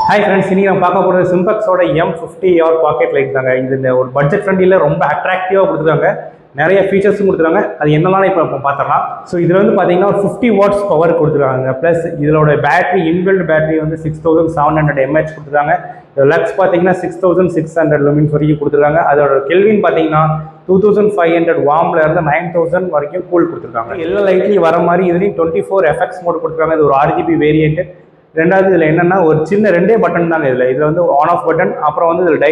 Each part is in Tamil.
ஹாய் ஃப்ரெண்ட்ஸ், இன்னைக்கு நம்ம பார்க்க போகிறது சிம்பெக்ஸோட M50R பாக்கெட் லைட் தாங்க. இது இந்த ஒரு பட்ஜெட் ஃப்ரெண்ட்லியில் ரொம்ப அட்ராக்டிவாக கொடுத்துருக்காங்க. நிறைய ஃபீச்சர்ஸும் கொடுத்துருக்காங்க. அது என்னெல்லாம் இப்போ பார்த்துடலாம். ஸோ இதில் வந்து பார்த்தீங்கன்னா ஒரு 50 வாட்ஸ் பவர் கொடுத்துருக்காங்க. ப்ளஸ் இதோட பேட்டரி இன்பில்ட் பேட்டரி வந்து 6700 mAh கொடுத்துருக்காங்க. லக்ஸ் பார்த்தீங்கன்னா 6600 lumens வரைக்கும் கொடுத்துருக்காங்க. அதோட கெல்வின் பார்த்தீங்கன்னா 2500 வார்ம்ல இருந்து 9000 வரைக்கும் கூல் கொடுத்துருக்காங்க. எல்லா லைட்லையும் வர மாதிரி இதுலேயும் 24 FX மோட் கொடுத்துருக்காங்க. இது ஒரு RGB வேரியன்ட். ரெண்டாவது இதில் என்னென்னா ஒரு சின்ன ரெண்டே பட்டன் தாங்க. இதில் வந்து ஆன் ஆஃப் பட்டன், அப்புறம் வந்து இதில்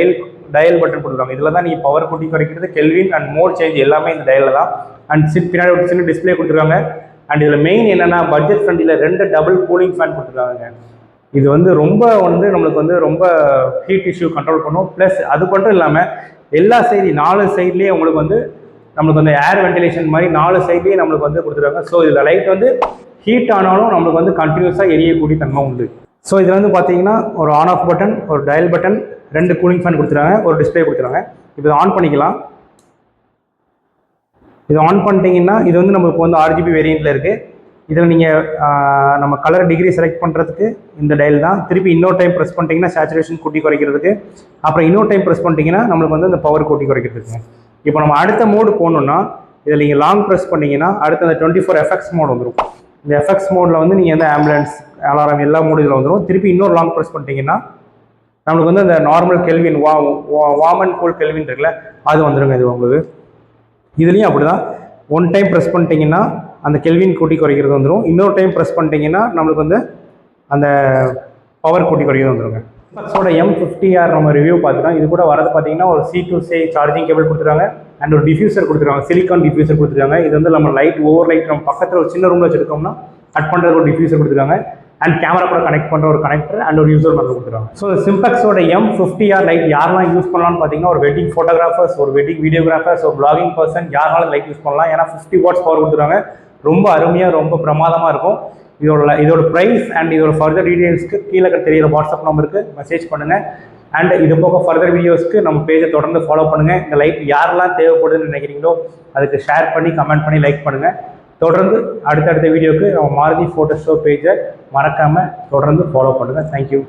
டயல் பட்டன் கொடுத்துருக்காங்க. இதில் தான் நீங்கள் பவர் கூட்டி குறைக்கிறது, கெல்வின் அண்ட் மோட் சேஞ்ச் எல்லாமே இந்த டயலில் தான். அண்ட் பின்னாடி ஒரு சின்ன டிஸ்பிளே கொடுத்துருக்காங்க. அண்ட் இதில் மெயின் என்னென்னா பட்ஜெட் ஃப்ரெண்ட்லியில் 2 டபுள் கூலிங் ஃபேன் கொடுத்துருக்காங்க. இது வந்து ரொம்ப வந்து நம்மளுக்கு வந்து ரொம்ப ஹீட் இஷ்யூ கண்ட்ரோல் பண்ணும். ப்ளஸ் அது மட்டும் இல்லாமல் எல்லா சைடு 4 சைட்லேயே உங்களுக்கு வந்து நம்மளுக்கு வந்து ஏர் வென்டிலேஷன் மாதிரி 4 சைட்லேயே நம்மளுக்கு வந்து கொடுத்துருக்காங்க. ஸோ இதில் லைட் வந்து ஹீட் ஆனாலும் நம்மளுக்கு வந்து கண்டினியூஸாக எரியக்கூடிய தன்மை உண்டு. ஸோ இதில் வந்து பார்த்தீங்கன்னா ஒரு ஆன் ஆஃப் பட்டன், ஒரு டயல் பட்டன், 2 கூலிங் ஃபேன் கொடுத்துருக்காங்க, ஒரு டிஸ்பிளே கொடுத்துருக்காங்க. இப்போ இதை ஆன் பண்ணிக்கலாம். இது ஆன் பண்ணிட்டீங்கன்னா இது வந்து நம்மளுக்கு வந்து RGB வேரியண்ட்டில் இருக்குது. இதில் நீங்கள் நம்ம கலர் டிகிரி செலக்ட் பண்ணுறதுக்கு இந்த டயல் தான். திருப்பி இன்னொரு டைம் ப்ரெஸ் பண்ணிட்டீங்கன்னா சேச்சுரேஷன் கூட்டி குறைக்கிறதுக்கு, அப்புறம் இன்னொரு டைம் ப்ரெஸ் பண்ணிட்டீங்கன்னா நம்மளுக்கு வந்து இந்த பவர் கூட்டி குறைக்கிறதுக்கு. இப்போ நம்ம அடுத்த மோடு போகணுன்னா இதில் நீங்கள் லாங் ப்ரெஸ் பண்ணிங்கன்னா அடுத்த அந்த 24 FX மோட் வந்துடும். இந்த FX மோடில் வந்து நீங்கள் வந்து ஆம்புலன்ஸ், அலாரம் எல்லா மோடு இதில் வந்துடும். திருப்பி இன்னொரு லாங் ப்ரெஸ் பண்ணிட்டீங்கன்னா நம்மளுக்கு வந்து அந்த normal kelvin warm and cool kelvin இருக்குல்ல, அது வந்துடுங்க. இது உங்களுக்கு இதுலேயும் அப்படி தான். ஒன் டைம் ப்ரெஸ் பண்ணிட்டீங்கன்னா அந்த கெல்வின் கூட்டி குறைக்கிறது வந்துடும். இன்னொரு டைம் ப்ரெஸ் பண்ணிட்டீங்கன்னா நம்மளுக்கு வந்து அந்த பவர் கூட்டி குறைக்கிறது வந்துடுங்க. சிம்பெக்ஸோட M50R நம்ம ரிவ்யூ பார்த்துட்டோம். இது கூட வரது பார்த்தீங்கன்னா ஒரு C2C சார்ஜிங் கேபிள் கொடுத்துருக்காங்க. அண்ட் ஒரு டிஃப்யூசர் கொடுத்துருக்காங்க, சிலிக்கான் டிஃப்யூசர் கொடுத்துருக்காங்க. இது வந்து நம்ம லைட் ஓவர் லைட் நம்ம பக்கத்தில் ஒரு சின்ன ரூமில் வச்சுருக்கோம்னா கட் பண்ணுறது ஒரு டிஃப்யூசர் கொடுத்துருக்காங்க. அண்ட் கேமரா கூட கனெக்ட் பண்ணுற ஒரு கனெக்டர் அண்ட் ஒரு யூசர் மாதிரி கொடுத்துருக்காங்க. ஸோ சிம்பெக்ஸோட M50R லைட் யாரெல்லாம் யூஸ் பண்ணலாம்னு பார்த்தீங்கன்னா ஒரு வெட்டிங் ஃபோட்டோகிராஃபர்ஸ், ஒரு வெட்டிங் வீடியோகிராஃபர்ஸ், ஒரு பிளாகிங் பர்சன் யாராலும் லைட் யூஸ் பண்ணலாம். ஏன்னா 50 வாட்ஸ் பவர் கொடுத்துருக்காங்க. ரொம்ப அருமையாக, ரொம்ப பிரமாதமாக இருக்கும். இதோட ப்ரைஸ் அண்ட் இதோட ஃபர்தர் டீடைல்ஸ்க்கு கீழே தெரியிற வாட்ஸ்அப் நம்பருக்கு மெசேஜ் பண்ணுங்கள். அண்ட் இது போக ஃபர்தர் வீடியோஸ்க்கு நம்ம பேஜை தொடர்ந்து ஃபாலோ பண்ணுங்கள். இந்த லைட் யாரெல்லாம் தேவைப்படுதுன்னு நினைக்கிறீங்களோ அதுக்கு ஷேர் பண்ணி, கமெண்ட் பண்ணி, லைக் பண்ணுங்கள். தொடர்ந்து அடுத்தடுத்த வீடியோக்கு நம்ம மாருதி ஃபோட்டோ ஷோ பேஜை மறக்காமல் தொடர்ந்து ஃபாலோ பண்ணுங்கள். தேங்க்யூ.